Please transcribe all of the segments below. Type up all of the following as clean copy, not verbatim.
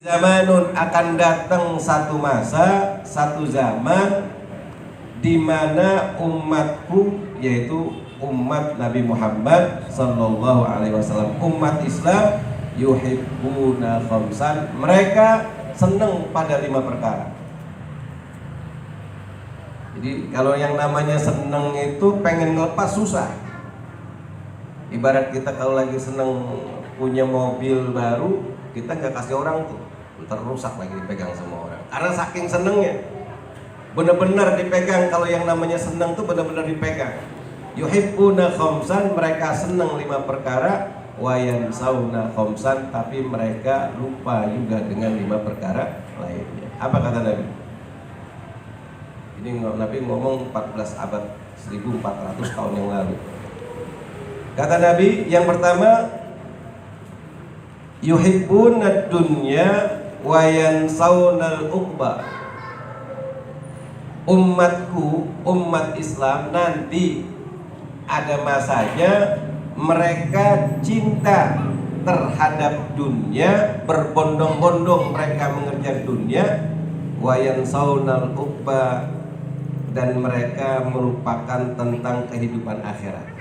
Zamanun, akan datang satu masa, satu zaman di mana umatku, yaitu umat Nabi Muhammad sallallahu alaihi wasallam, umat Islam, yuhibbuna khamsan, mereka senang pada 5 perkara. Jadi kalau yang namanya senang itu pengen ngelepas susah. Ibarat kita kalau lagi senang punya mobil baru, kita nggak kasih orang tuh, ntar rusak lagi dipegang sama orang. Karena saking senengnya, benar-benar dipegang. Kalau yang namanya senang tuh benar-benar dipegang. Yuhibbuna khamsan, mereka senang 5 perkara. Wa yansawna khamsan, tapi mereka lupa juga dengan 5 perkara lainnya. Apa kata Nabi? Ini Nabi ngomong 14 abad 1400 tahun yang lalu. Kata Nabi, yang pertama, yuhibbuna dunya wa yansawnal uqba. Umatku, umat Islam nanti ada masanya mereka cinta terhadap dunia, berbondong-bondong mereka mengejar dunia, wa yansawnal uqba, dan mereka melupakan tentang kehidupan akhirat.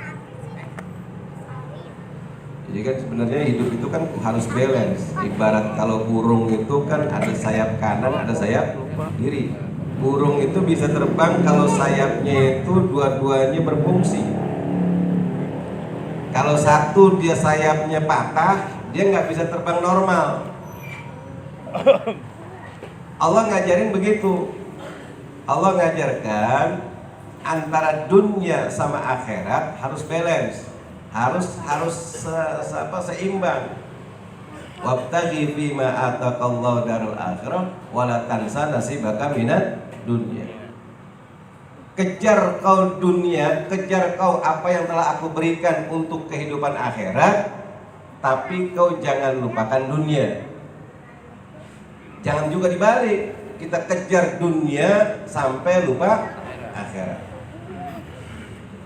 Jadi kan sebenarnya hidup itu kan harus balance. Ibarat kalau burung itu kan ada sayap kanan, ada sayap kiri. Burung itu bisa terbang kalau sayapnya itu dua-duanya berfungsi. Kalau satu dia sayapnya patah, dia nggak bisa terbang normal. Allah ngajarin begitu. Allah ngajarkan antara dunia sama akhirat harus balance. Harus seimbang. Wabtaghi fima ataqallahu darul akhirah wala tansa nasibaka minad dunya. Kejar kau dunia, kejar kau apa yang telah aku berikan untuk kehidupan akhirat, tapi kau jangan lupakan dunia. Jangan juga dibalik, kita kejar dunia sampai lupa akhirat.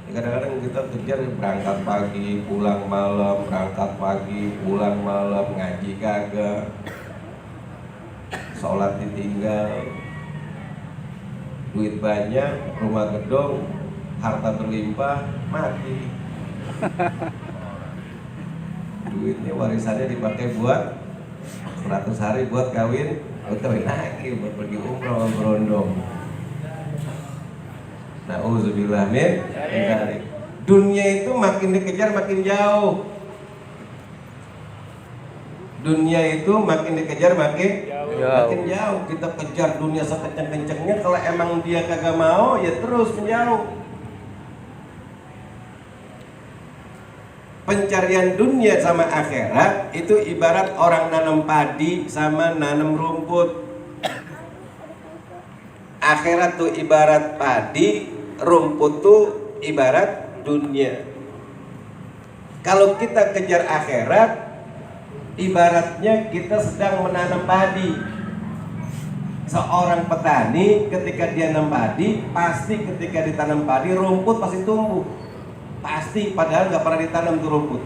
Kadang-kadang kita kejar berangkat pagi, pulang malam, berangkat pagi, pulang malam, ngaji kagak, sholat ditinggal, duit banyak, rumah gedong, harta berlimpah, mati. Duitnya warisannya dipakai buat 100 hari buat kawin lagi, buat pergi umroh, berondong. Nauzubillah min dzalik. Dunia itu makin dikejar makin jauh. Dunia itu makin dikejar makin jauh. Kita kejar dunia sekenceng-kencengnya, kalau emang dia kagak mau ya terus menjauh. Pencarian dunia sama akhirat itu ibarat orang nanam padi sama nanam rumput. Akhirat tuh ibarat padi, rumput tuh ibarat dunia. Kalau kita kejar akhirat, ibaratnya kita sedang menanam padi. Seorang petani ketika dia nanam padi, pasti ketika ditanam padi rumput pasti tumbuh. Pasti, padahal nggak pernah ditanam tuh rumput.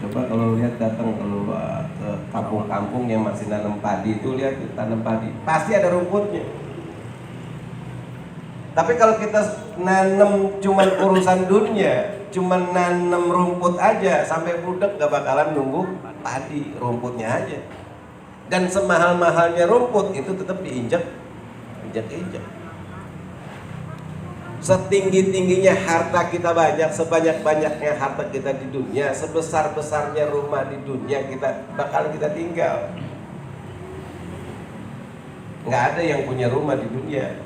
Coba kalau lihat datang kalau ke kampung-kampung yang masih nanam padi itu, lihat tanam padi, pasti ada rumputnya. Tapi kalau kita nanam cuman urusan dunia, cuman nanam rumput aja, sampai budak gak bakalan nunggu padi, rumputnya aja. Dan semahal-mahalnya rumput itu tetap diinjak. Setinggi-tingginya harta kita banyak, sebanyak-banyaknya harta kita di dunia, sebesar-besarnya rumah di dunia, bakal kita tinggal. Nggak ada yang punya rumah di dunia.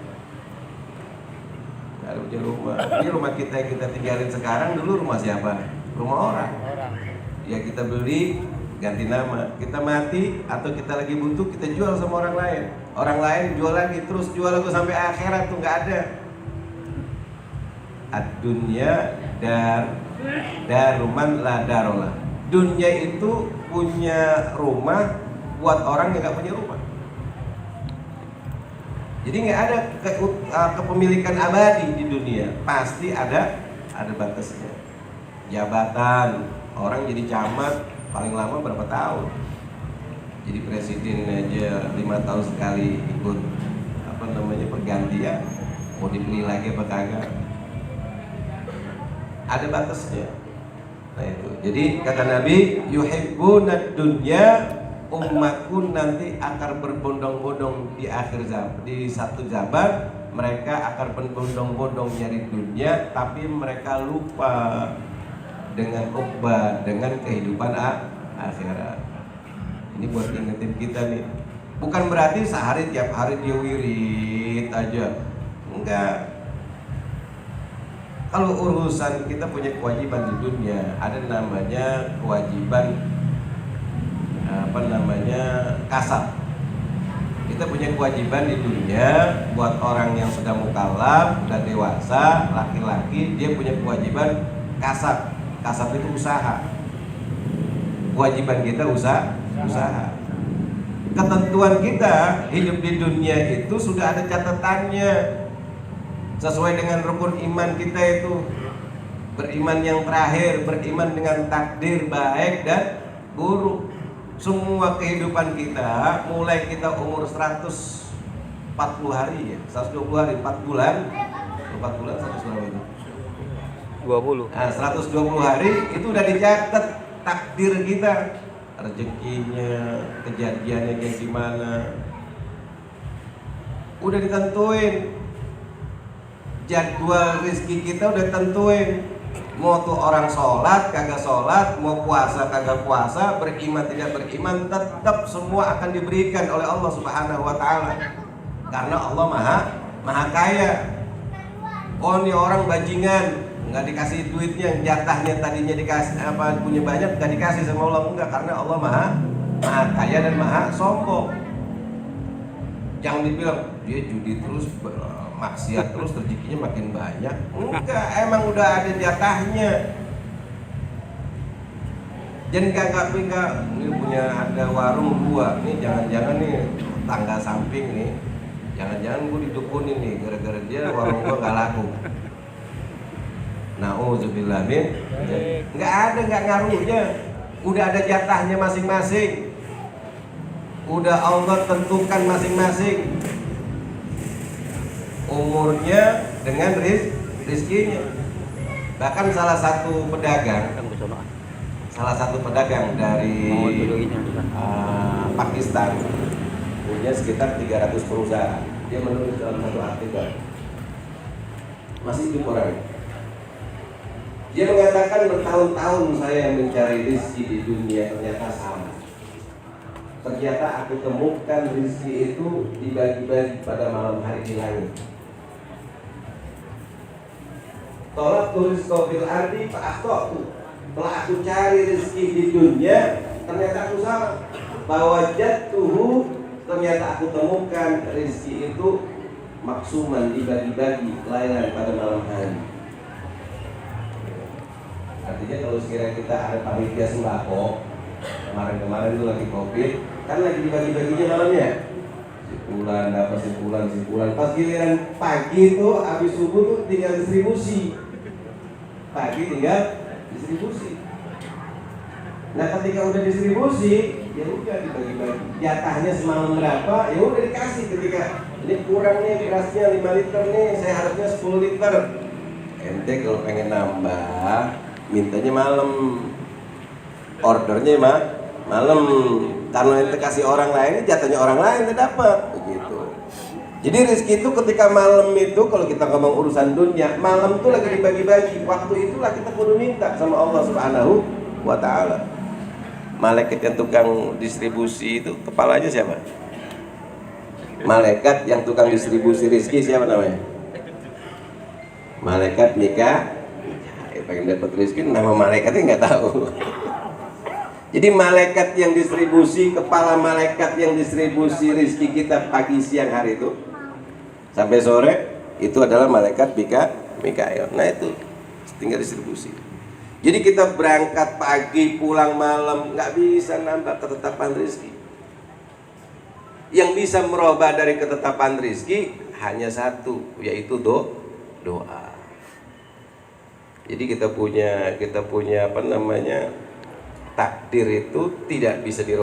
Nggak ada punya rumah. Ini rumah kita yang kita tinggalin sekarang, dulu rumah siapa? Rumah orang. Ya kita beli, ganti nama. Kita mati atau kita lagi butuh, kita jual sama orang lain. Orang lain jual lagi, terus jual lagi sampai akhirat tuh nggak ada. Ad-dunya daruman la darolah. Dunia itu punya rumah buat orang yang gak punya rumah. Jadi nggak ada kepemilikan abadi di dunia. Pasti ada batasnya. Jabatan, orang jadi camat paling lama berapa tahun. Jadi presiden aja 5 tahun sekali ikut pergantian, mau dipilih lagi apa kagak, ada batasnya. Nah itu. Jadi kata Nabi, yuhibbunad dunya, umatku nanti akan berbondong-bondong di akhir zaman, di satu zaman mereka akan berbondong-bondong nyari dunia, tapi mereka lupa dengan ukhbah, dengan kehidupan akhirat. Ini buat ingetin kita nih. Bukan berarti sehari tiap hari dia wirid aja, enggak. Kalau urusan kita punya kewajiban di dunia, ada namanya kewajiban kasab. Kita punya kewajiban di dunia buat orang yang sudah mukallaf, sudah dewasa, laki-laki, dia punya kewajiban kasab. Kasab itu usaha. Kewajiban kita usaha. Ketentuan kita hidup di dunia itu sudah ada catatannya, sesuai dengan rukun iman kita itu beriman yang terakhir, beriman dengan takdir baik dan buruk. Semua kehidupan kita, mulai kita umur 140 hari ya, 120 hari, 4 bulan 120 itu 20. Nah, 120 hari itu udah dicatat takdir kita, rezekinya, kejadiannya kayak gimana, udah ditentuin. Jadwal rezeki kita udah tentuin. Mau tuh orang sholat kagak sholat, mau puasa kagak puasa, beriman tidak beriman, tetap semua akan diberikan oleh Allah Subhanahu wa Ta'ala. Karena Allah maha kaya. Oh ini orang bajingan, nggak dikasih duitnya, jatahnya tadinya dikasih punya banyak, nggak dikasih sama Allah, enggak, karena Allah maha kaya dan maha sombong. Jangan dibilang dia judi terus, maksiat terus, rezekinya makin banyak. Enggak, emang udah ada jatahnya. Jangan enggak ini punya ada warung gua, nih jangan-jangan nih tangga samping nih, jangan-jangan gua didukunin nih gara-gara dia warung gua nggak laku. Nauzubillah min. Nggak ngaruhnya. Udah ada jatahnya masing-masing. Udah Allah tentukan masing-masing umurnya dengan rizkinya. Bahkan salah satu pedagang dari Pakistan punya sekitar 300 perusahaan. Dia menulis dalam satu artikel, masih hidup orang. Dia mengatakan bertahun-tahun saya mencari rezeki di dunia, ternyata salah. Ternyata aku temukan rezeki itu dibagi-bagi pada malam hari di langit. Tolak tulis kofil ardi pak aktoku. Telah aku cari rezeki di dunia, ternyata aku salah. Bahwa jatuhu, ternyata aku temukan rezeki itu maksuman dibagi-bagi layanan pada malam hari. Artinya kalau sekiranya kita ada panitia sembako, kemarin itu lagi COVID, kan lagi dibagi-baginya malamnya. Simpulan. Pas giliran pagi itu habis subuh tuh tinggal distribusi. Nah ketika udah distribusi, ya udah dibagi-bagi. Jatahnya semalam berapa, ya udah dikasih. Ketika ini kurang nih berasnya 5 liter nih, saya harusnya 10 liter. Ente kalau pengen nambah, mintanya malam, ordernya malam. Karena ente kasih orang lain, jatahnya orang lain ente dapat begitu. Jadi rezeki itu ketika malam itu, kalau kita ngomong urusan dunia, malam itu lagi dibagi-bagi. Waktu itulah kita kudu minta sama Allah Subhanahu wa Ta'ala. Malaikat yang tukang distribusi itu kepalanya siapa? Malaikat yang tukang distribusi rezeki siapa namanya? Malaikat Mika. Pengen dapat rezeki, nama malaikatnya nggak tahu. Jadi malaikat yang distribusi, kepala malaikat yang distribusi rezeki kita pagi, siang, hari itu sampai sore, itu adalah malaikat Mikail. Nah itu tinggal distribusi. Jadi kita berangkat pagi, pulang malam, nggak bisa nambah ketetapan rezeki. Yang bisa merubah dari ketetapan rezeki hanya satu, yaitu doa. Jadi kita punya takdir itu tidak bisa